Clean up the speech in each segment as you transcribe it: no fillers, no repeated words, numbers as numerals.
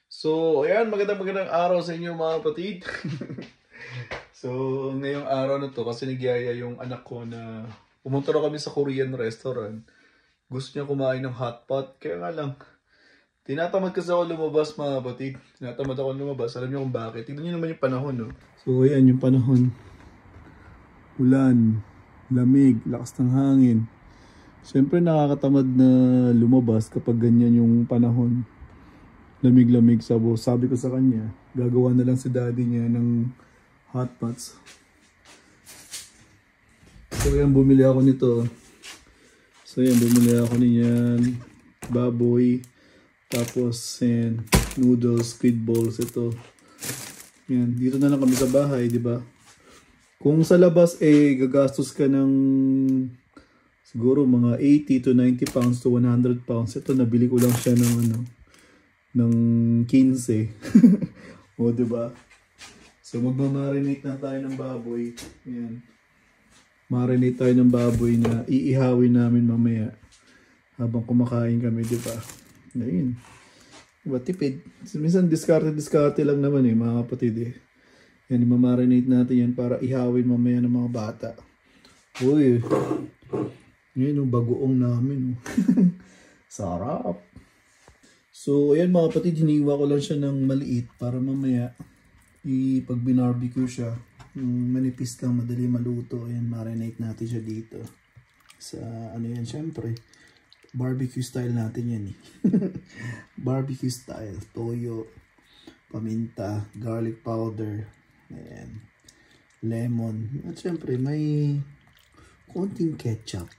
So, ayan, magandang araw sa inyo mga kapatid. So, ngayong araw na to, kasi nagyaya yung anak ko na pumunta na kami sa Korean restaurant. Gusto niya kumain ng hot pot, kaya nga lang, tinatamad kasi ako lumabas mga kapatid. Tinatamad ako lumabas, alam niyo kung bakit. Tignan niyo naman yung panahon, no? So, ayan yung panahon. Ulan, lamig, lakas ng hangin. Siyempre nakakatamad na lumabas kapag ganyan yung panahon. Lamig-lamig, sabi ko sa kanya, gagawa na lang si daddy niya ng hot pots. So yan, bumili ako nito. So yan, bumili ako niyan, baboy, tapos yan, noodles, squid balls, ito. Yan, dito na lang kami sa bahay, di ba? Kung sa labas gagastos ka ng siguro mga 80 to 90 pounds to 100 pounds. Ito, nabili ko lang siya ng ng 15. O, diba? So, magmamarinate na tayo ng baboy. Ayan. Marinate tayo ng baboy na iihawin namin mamaya habang kumakain kami, diba? Ayun. Diba, tipid. Minsan, diskarte lang naman mga kapatid Yan, imamarinate natin yan para ihawin mamaya ng mga bata. Uy. Yan yung bagoong namin. Sarap. So, ayan mga kapatid, hiniwa ko lang siya ng maliit para mamaya pag binarbecue siya, manipis lang, madali maluto. Ayan, marinate natin siya dito. Sa ano yan, syempre, barbecue style natin yan Barbecue style, toyo, paminta, garlic powder, ayan, lemon, at syempre may konting ketchup.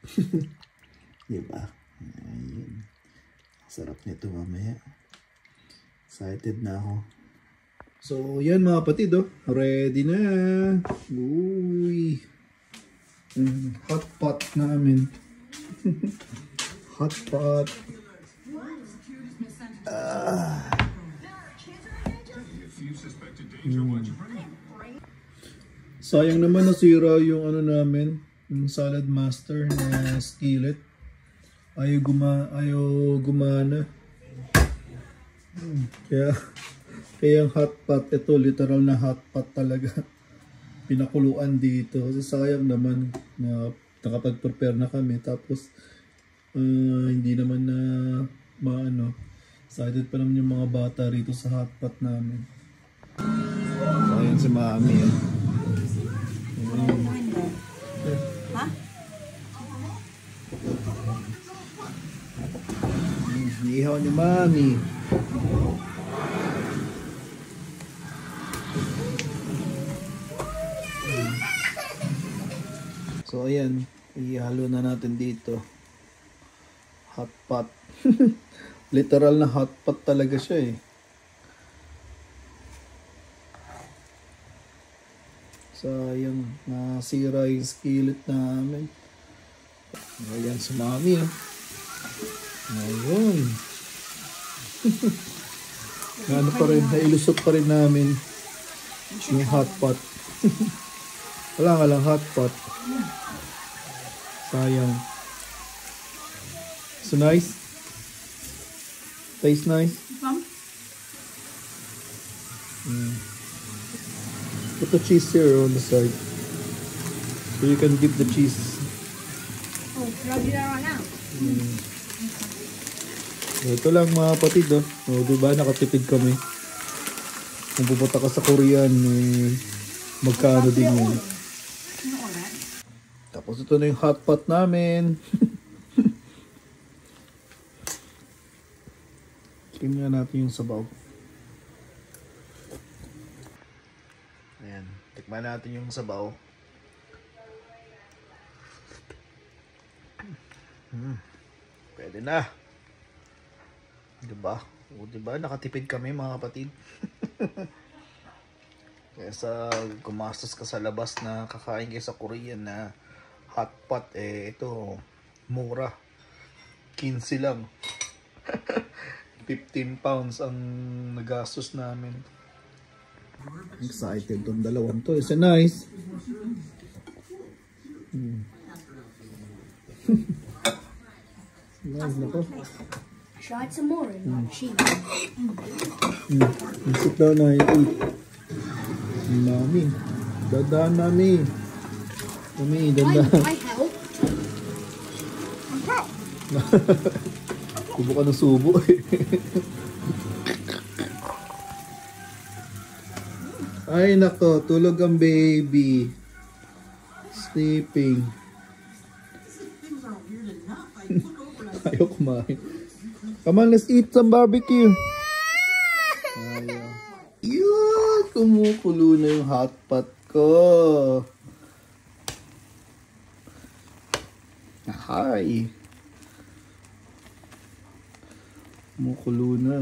Diba? Ayun. Sarap nito mamaya. Excited na ako. So, yan mga kapatid, ready na. Uy. Hot pot namin. Hot pot. Sayang naman nasira yung ano namin, yung salad master na skillet. Ayaw gumana. Kaya yung hot pot, ito literal na hot pot talaga. Pinakuluan dito. Kasi sayang naman na nakapag-prepare na kami. Tapos hindi naman na excited pa naman yung mga bata rito sa hot pot namin. So, ayan si Mami. Ihaw ni Mami. So ayan, ihalo na natin dito. Hot pot. Literal na hot pot talaga siya Sayang, nasira yung skillet namin. Ayan si Mami Ayun. Ano pa rin, nailusot pa rin namin yung hot pot. Wala nga lang hot pot. Sayang. So nice? Tastes nice? Put the cheese here on the side. So you can dip the cheese. Oh, lagi na na. Ito lang mga kapatid diba nakatipid kami. Kung pupunta ka sa Korean magkano din yun. Tapos ito na yung hot pot namin. Tingnan natin yung sabaw. Ayan, tikman natin yung sabaw. Pwede na. Diba? O diba? Nakatipid kami mga kapatid. Kaysa gumastos ka sa labas na kakain kayo sa Korean na hot pot, ito mura. 15 lang. 15 pounds ang nagastos namin. Excited tong dalawang to. It's nice. Nice na to. Should I add some more in like cheese? Sit down na eat. Mami. Dadaan, Mami. Mami, dadaan. I help. Subo ka ng subo eh. Ay nako, tulog ang baby. Sleeping. Ayaw kumain. Come on, let's eat some barbecue. Ayaw. Yun! Kumukulo na yung hotpot ko. Hi! Kumukulo na.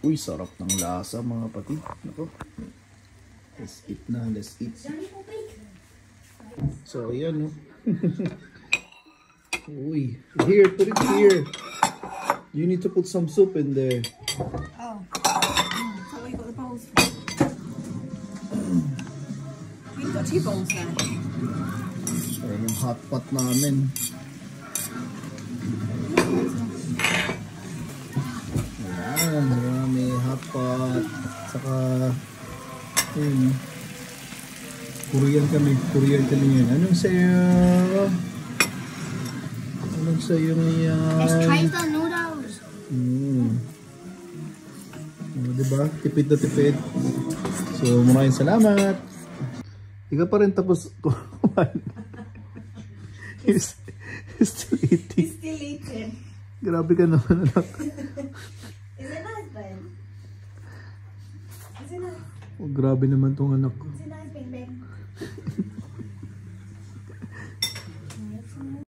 Uy, sarap ng lasa mga kapatid. Nako. Let's eat na, let's eat. So, ayan, no? Uy, here, put it here. You need to put some soup in there. Oh. So we got the bowls for. We've got 2 bowls there. Ayan yung hot pot namin. Ayan, marami hot pot. Saka, ayun, Korean kami ngayon. Anong sayo? Anong sayo ngayon? Let's try the noodles. Diba? Tipid na tipid. So, maraming salamat. Hindi ka pa rin tapos kumain. He's still eating. He's still eating. Grabe ka naman, anak. Is it nice, Ben? Is it nice? Oh, grabe naman tong anak ko. Is it